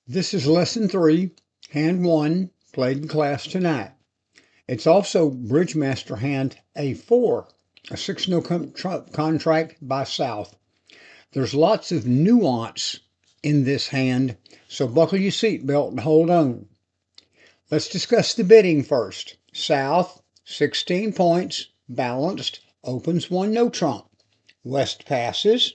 This is lesson 3, hand 1, played in class tonight. It's also Bridgemaster hand A4, a 6-no contract by South. There's lots of nuance in this hand, so buckle your seatbelt and hold on. Let's discuss the bidding first. South, 16 points, balanced, opens 1 no trump. West passes.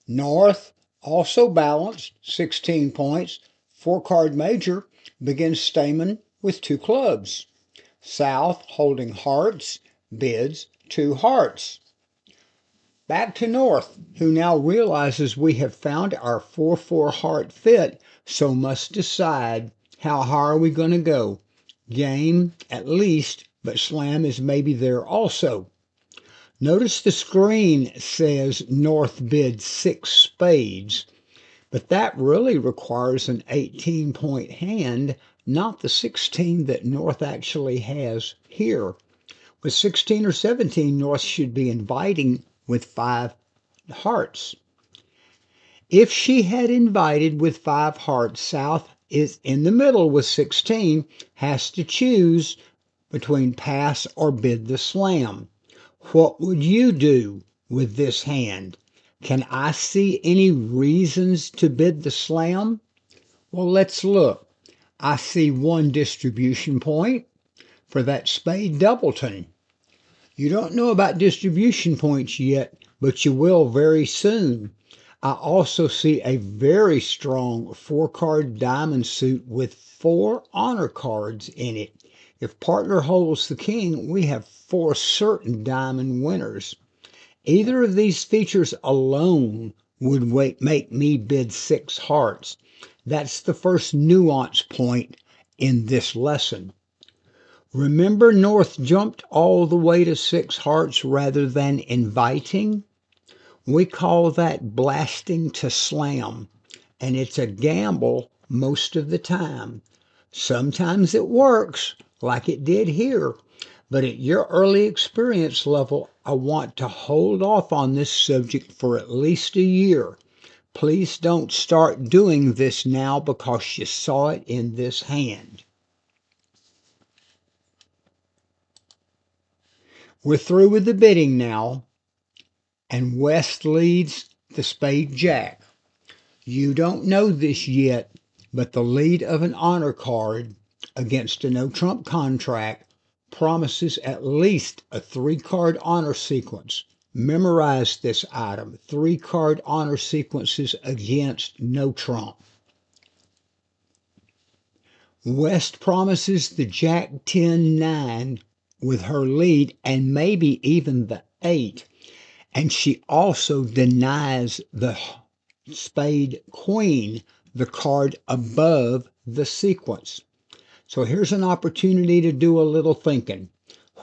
North, also balanced, 16 points, 4-card major, begins Stayman with 2 clubs. South, holding hearts, bids 2 hearts. Back to North, who now realizes we have found our 4-4 heart fit, so must decide how high are we going to go. Game, at least, but slam is maybe there also. Notice the screen says North bid 6 spades, but that really requires an 18-point hand, not the 16 that North actually has here. With 16 or 17, North should be inviting with 5 hearts. If she had invited with 5 hearts, South is in the middle with 16, has to choose between pass or bid the slam. What would you do with this hand? Can I see any reasons to bid the slam? Well, let's look. I see 1 distribution point for that spade doubleton. You don't know about distribution points yet, but you will very soon. I also see a very strong 4-card diamond suit with 4 honor cards in it. If partner holds the king, we have 4 certain diamond winners. Either of these features alone would make me bid 6 hearts. That's the first nuance point in this lesson. Remember, North jumped all the way to 6 hearts rather than inviting? We call that blasting to slam, and it's a gamble most of the time. Sometimes it works, like it did here, but at your early experience level, I want to hold off on this subject for at least a year. Please don't start doing this now because you saw it in this hand. We're through with the bidding now, and West leads the spade jack. You don't know this yet, but the lead of an honor card against a no-trump contract promises at least a 3-card honor sequence. Memorize this item, 3-card honor sequences against no trump. West promises the jack 10-9 with her lead and maybe even the 8. And she also denies the spade queen, the card above the sequence. So here's an opportunity to do a little thinking.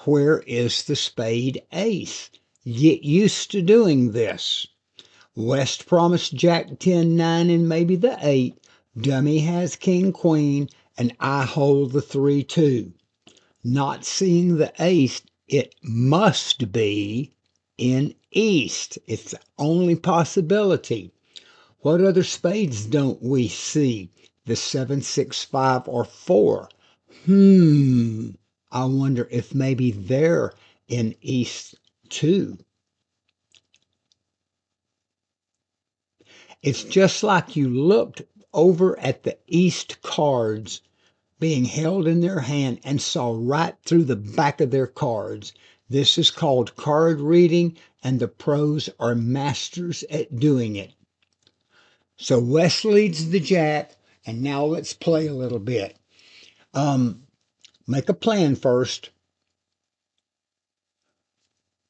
Where is the spade ace? Get used to doing this. West promised jack 10-9 and maybe the 8. Dummy has king queen and I hold the 3-2. Not seeing the ace, it must be in east. It's the only possibility. What other spades don't we see? The 7, 6, 5, or 4. I wonder if maybe they're in east too. It's just like you looked over at the east cards being held in their hand and saw right through the back of their cards. This is called card reading, and the pros are masters at doing it. So West leads the jack, and now let's play a little bit. Make a plan first.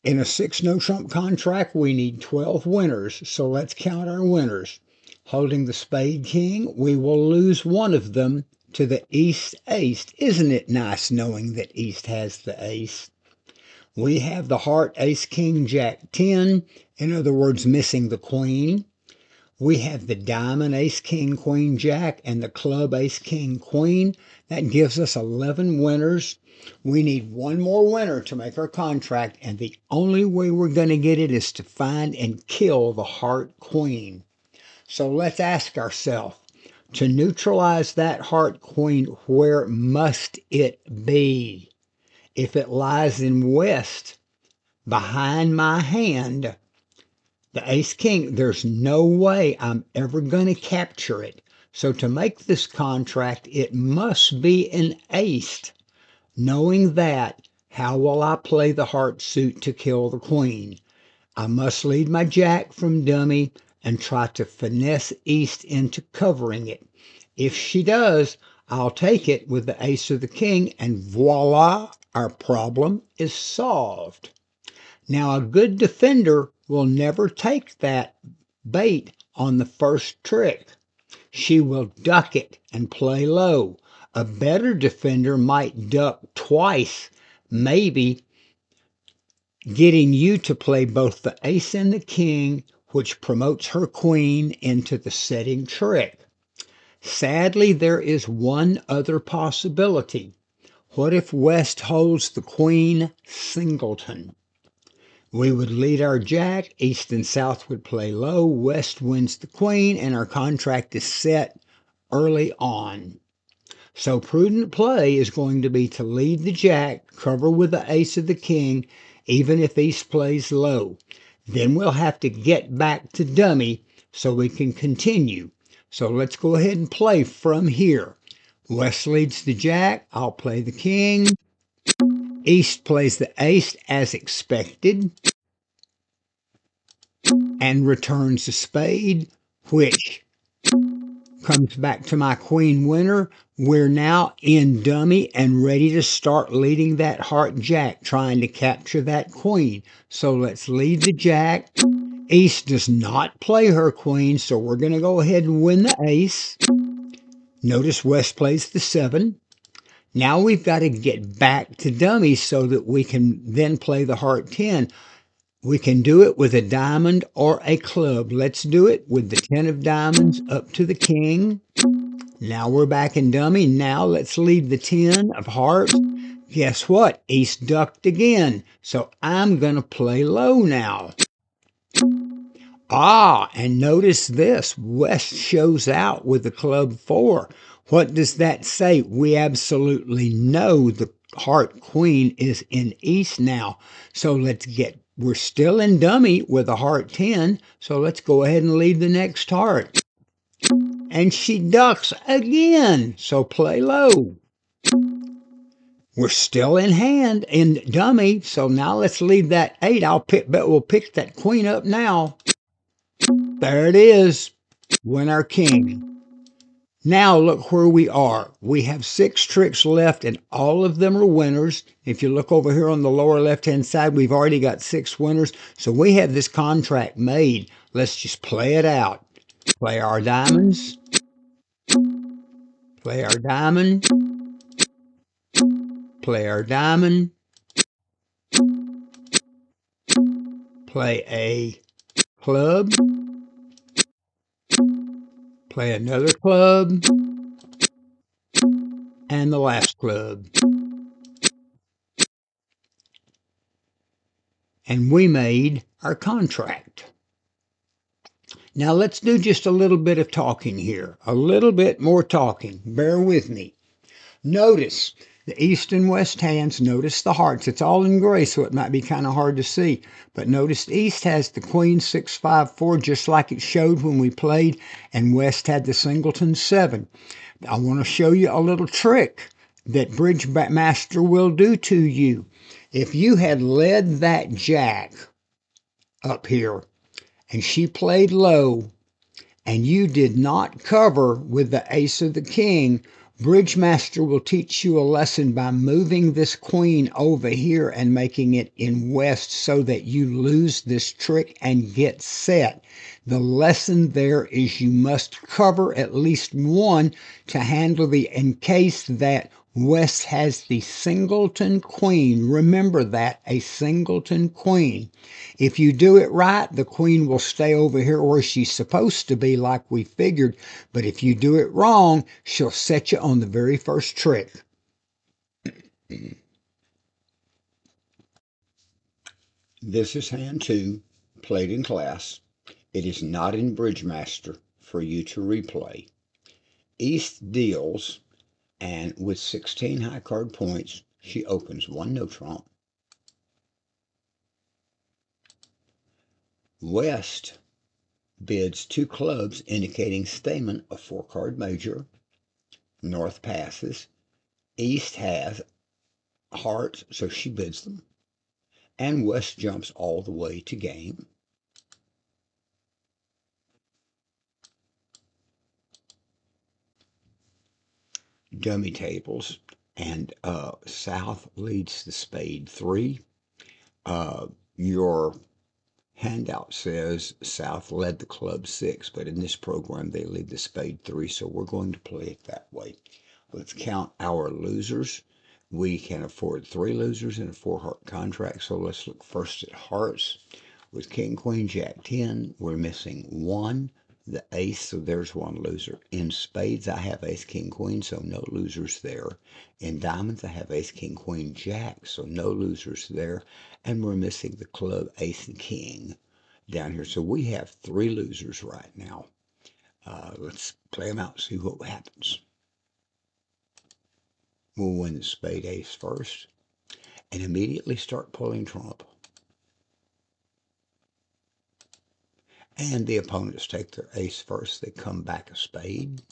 In a 6 no-trump contract, we need 12 winners, so let's count our winners. Holding the spade king, we will lose one of them to the east ace. Isn't it nice knowing that east has the ace? We have the heart ace king jack 10, in other words, missing the queen. We have the diamond ace king queen jack and the club ace king queen. That gives us 11 winners. We need one more winner to make our contract, and the only way we're going to get it is to find and kill the heart queen. So let's ask ourselves, To neutralize that heart queen, where must it be? If it lies in west, behind my hand, the ace king, there's no way I'm ever going to capture it. So to make this contract, it must be an ace. Knowing that, how will I play the heart suit to kill the queen? I must lead my jack from dummy and try to finesse East into covering it. If she does, I'll take it with the ace of the king, and voila, our problem is solved. Now, a good defender will never take that bait on the first trick. She will duck it and play low. A better defender might duck twice, maybe getting you to play both the ace and the king, which promotes her queen into the setting trick. Sadly, there is one other possibility. What if West holds the queen singleton? We would lead our jack, East and South would play low, West wins the queen, and our contract is set early on. So prudent play is going to be to lead the jack, cover with the ace of the king, even if East plays low. Then we'll have to get back to dummy so we can continue. So let's go ahead and play from here. West leads the jack, I'll play the king. East plays the ace as expected and returns a spade, which comes back to my queen winner. We're now in dummy and ready to start leading that heart jack, trying to capture that queen. So let's lead the jack. East does not play her queen, so we're going to go ahead and win the ace. Notice West plays the 7. Now we've got to get back to dummy so that we can then play the heart 10. We can do it with a diamond or a club. Let's do it with the 10 of diamonds up to the king. Now we're back in dummy. Now let's leave the 10 of hearts. Guess what? East ducked again. So I'm going to play low now. And notice this. West shows out with the club 4. What does that say? We absolutely know the heart queen is in East now. So we're still in dummy with a heart 10. So let's go ahead and leave the next heart. And she ducks again. So play low. We're still in hand in dummy. So now let's leave that 8. Bet we'll pick that queen up now. There it is. Win our king. Now look where we are. We have 6 tricks left and all of them are winners. If you look over here on the lower left-hand side, we've already got 6 winners. So we have this contract made. Let's just play it out. Play our diamonds. Play our diamond. Play our diamond. Play a club. Play another club. And the last club. And we made our contract. Now let's do just a little bit of talking here. A little bit more talking. Bear with me. Notice the east and west hands. Notice the hearts. It's all in gray, so it might be kind of hard to see. But notice east has the queen 6, 5, 4, just like it showed when we played, and west had the singleton 7. I want to show you a little trick that Bridge Master will do to you. If you had led that jack up here and she played low and you did not cover with the ace of the king, Bridge Master will teach you a lesson by moving this queen over here and making it in west so that you lose this trick and get set. The lesson there is you must cover at least 1 to handle in case that west has the singleton queen. Remember that, a singleton queen. If you do it right, the queen will stay over here where she's supposed to be like we figured. But if you do it wrong, she'll set you on the very first trick. This is hand 2, played in class. It is not in Bridge Master for you to replay. East deals, and with 16 high card points, she opens one no trump. West bids two clubs, indicating Stayman a 4-card major. North passes. East has hearts, so she bids them. And West jumps all the way to game. Dummy tables, and South leads the spade 3. Your handout says South led the club 6, but in this program they lead the spade 3, so we're going to play it that way. Let's count our losers. We can afford 3 losers in a 4-heart contract, so let's look first at hearts. With King, Queen, Jack, 10, we're missing 1, the ace, so there's 1 loser. In spades, I have ace, king, queen, so no losers there. In diamonds, I have ace, king, queen, jack, so no losers there. And we're missing the club, ace, and king down here. So we have 3 losers right now. Let's play them out, see what happens. We'll win the spade ace first and immediately start pulling trump. And the opponents take their ace first. They come back a spade.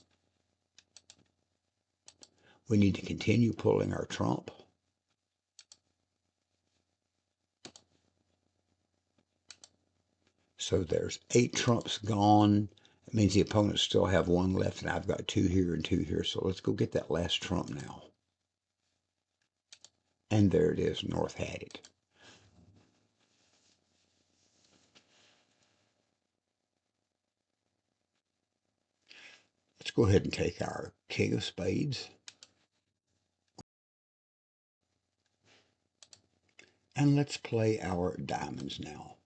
We need to continue pulling our trump. So there's 8 trumps gone. It means the opponents still have 1 left, and I've got 2 here and 2 here. So let's go get that last trump now. And there it is. North had it. Let's go ahead and take our king of spades. And let's play our diamonds now.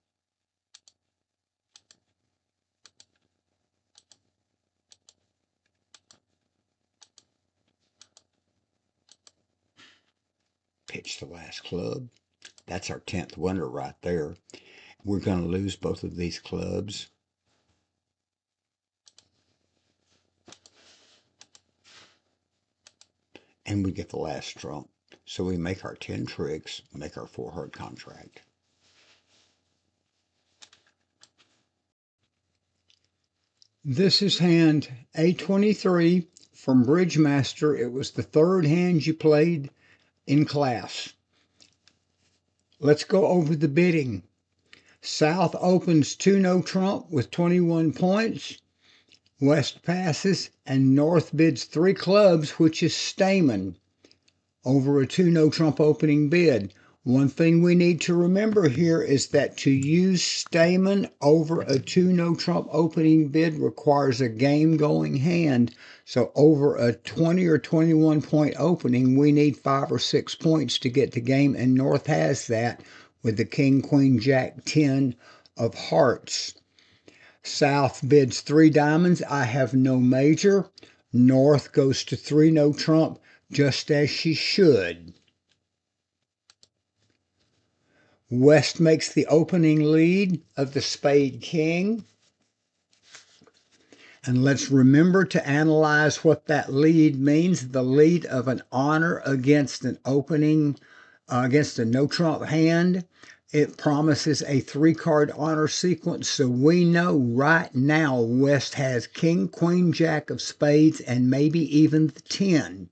Pitch the last club. That's our 10th winner right there. We're going to lose both of these clubs. And we get the last trump. So we make our 10 tricks, make our 4-heart contract. This is hand A23 from Bridgemaster. It was the 3rd hand you played in class. Let's go over the bidding. South opens 2 no trump with 21 points. West passes, and North bids 3 clubs, which is Stayman, over a 2 no trump opening bid. One thing we need to remember here is that to use Stayman over a 2 no trump opening bid requires a game going hand. So over a 20 or 21 point opening, we need 5 or 6 points to get the game, and North has that with the king, queen, jack, 10 of hearts. South bids 3 diamonds. I have no major. North goes to 3 no trump, just as she should. West makes the opening lead of the spade king. And let's remember to analyze what that lead means. The lead of an honor against an opening, against a no trump hand. It promises a 3-card honor sequence. So we know right now West has king, queen, jack of spades, and maybe even the 10.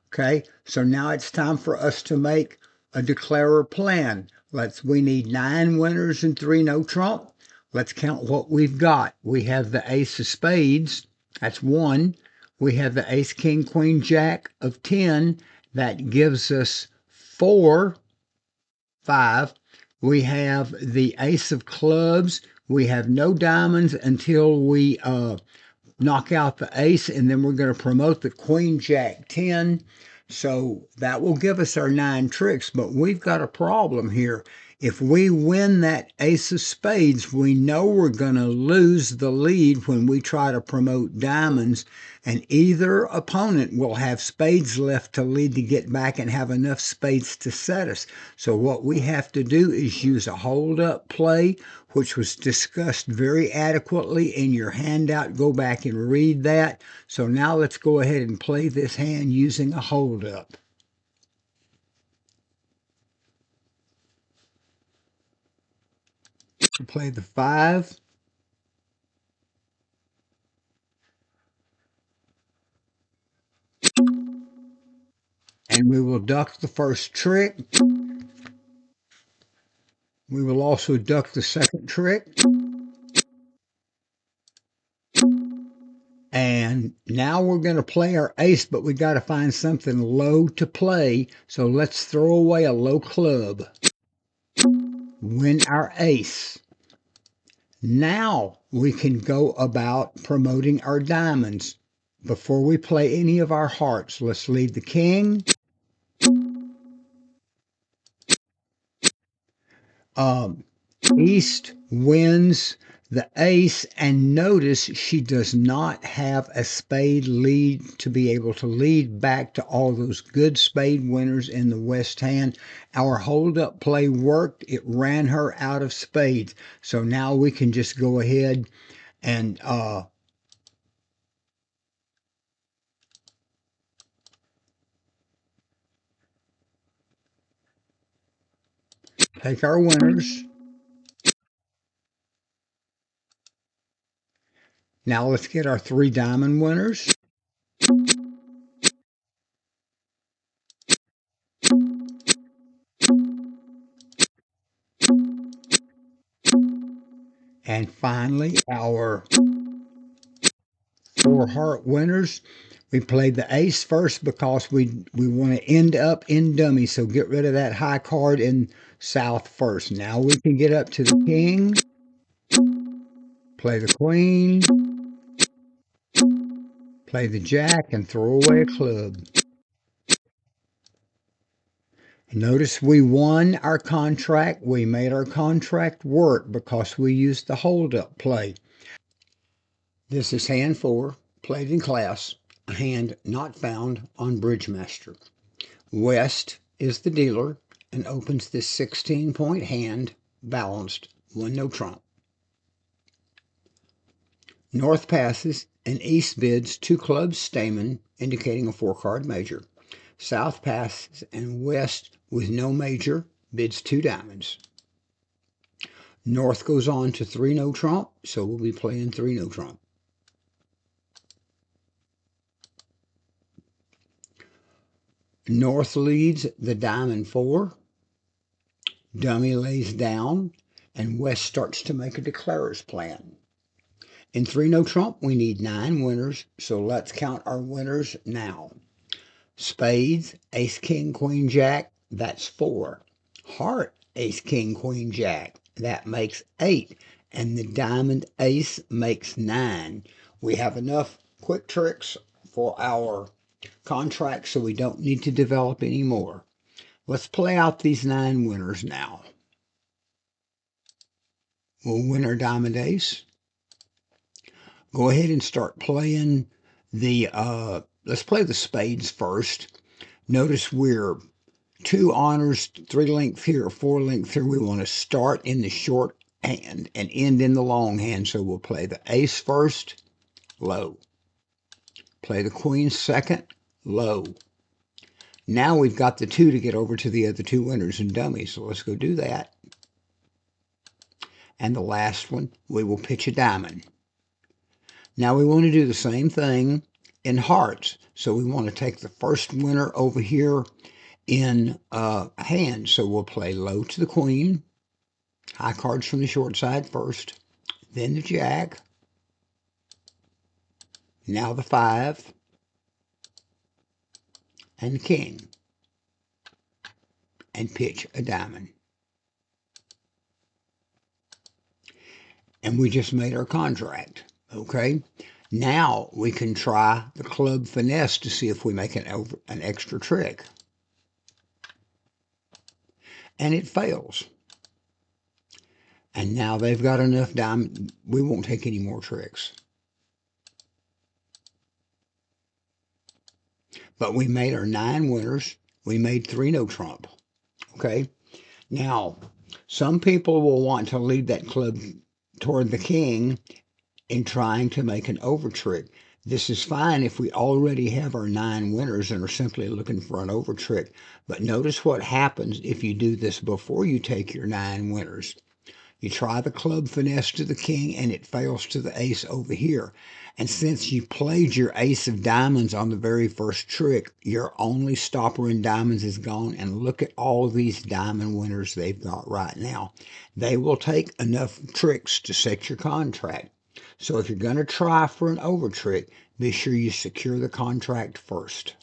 Okay, so now it's time for us to make a declarer plan. We need 9 winners and 3 no trump. Let's count what we've got. We have the ace of spades. That's 1. We have the ace, king, queen, jack of 10. That gives us 4, 5. We have the ace of clubs. We have no diamonds until we knock out the ace, and then we're going to promote the queen, jack, 10. So that will give us our 9 tricks, but we've got a problem here. If we win that ace of spades, we know we're going to lose the lead when we try to promote diamonds, and either opponent will have spades left to lead to get back and have enough spades to set us. So what we have to do is use a hold-up play, which was discussed very adequately in your handout. Go back and read that. So now let's go ahead and play this hand using a hold-up. Play the 5. And we will duck the first trick. We will also duck the second trick. And now we're going to play our ace, but we got to find something low to play. So let's throw away a low club. Win our ace. Now we can go about promoting our diamonds. Before we play any of our hearts, let's lead the king. East wins the ace, and notice she does not have a spade lead to be able to lead back to all those good spade winners in the west hand. Our hold-up play worked. It ran her out of spades. So now we can just go ahead and take our winners. Now let's get our 3 diamond winners. And finally, our 4 heart winners. We played the ace first because we want to end up in dummy, so get rid of that high card in south first. Now we can get up to the king, play the queen, play the jack, and throw away a club. Notice we won our contract. We made our contract work because we used the hold-up play. This is hand 4, played in class, a hand not found on Bridgemaster. West is the dealer and opens this 16-point hand, balanced, 1 no trump. North passes and East bids 2 clubs Stayman, indicating a 4-card major. South passes and West, with no major, bids 2 diamonds. North goes on to 3 no trump, so we'll be playing 3 no trump. North leads the diamond 4. Dummy lays down, and West starts to make a declarer's plan. In 3 no trump, we need 9 winners, so let's count our winners now. Spades, ace, king, queen, jack, that's 4. Heart, ace, king, queen, jack, that makes 8. And the diamond ace makes 9. We have enough quick tricks for our contract, so we don't need to develop any more. Let's play out these 9 winners now. We'll win our diamond ace. Go ahead and start playing the, let's play the spades first. Notice we're 2 honors, 3 length here, 4 length here. We want to start in the short hand and end in the long hand. So we'll play the ace first, low. Play the queen second, low. Now we've got the 2 to get over to the other 2 winners and dummies. So let's go do that. And the last one, we will pitch a diamond. Now we want to do the same thing in hearts. So we want to take the first winner over here in hand. So we'll play low to the queen, high cards from the short side first, then the jack, now the 5, and the king, and pitch a diamond. And we just made our contract, okay? Now we can try the club finesse to see if we make an extra trick. And it fails. And now they've got enough diamond. We won't take any more tricks. But we made our 9 winners. We made 3 no trump. Okay. Now, some people will want to lead that club toward the king in trying to make an over trick. This is fine if we already have our 9 winners and are simply looking for an over trick. But notice what happens if you do this before you take your 9 winners. You try the club finesse to the king and it fails to the ace over here. And since you played your ace of diamonds on the very first trick, your only stopper in diamonds is gone. And look at all these diamond winners they've got right now. They will take enough tricks to set your contract. So if you're going to try for an over trick, be sure you secure the contract first.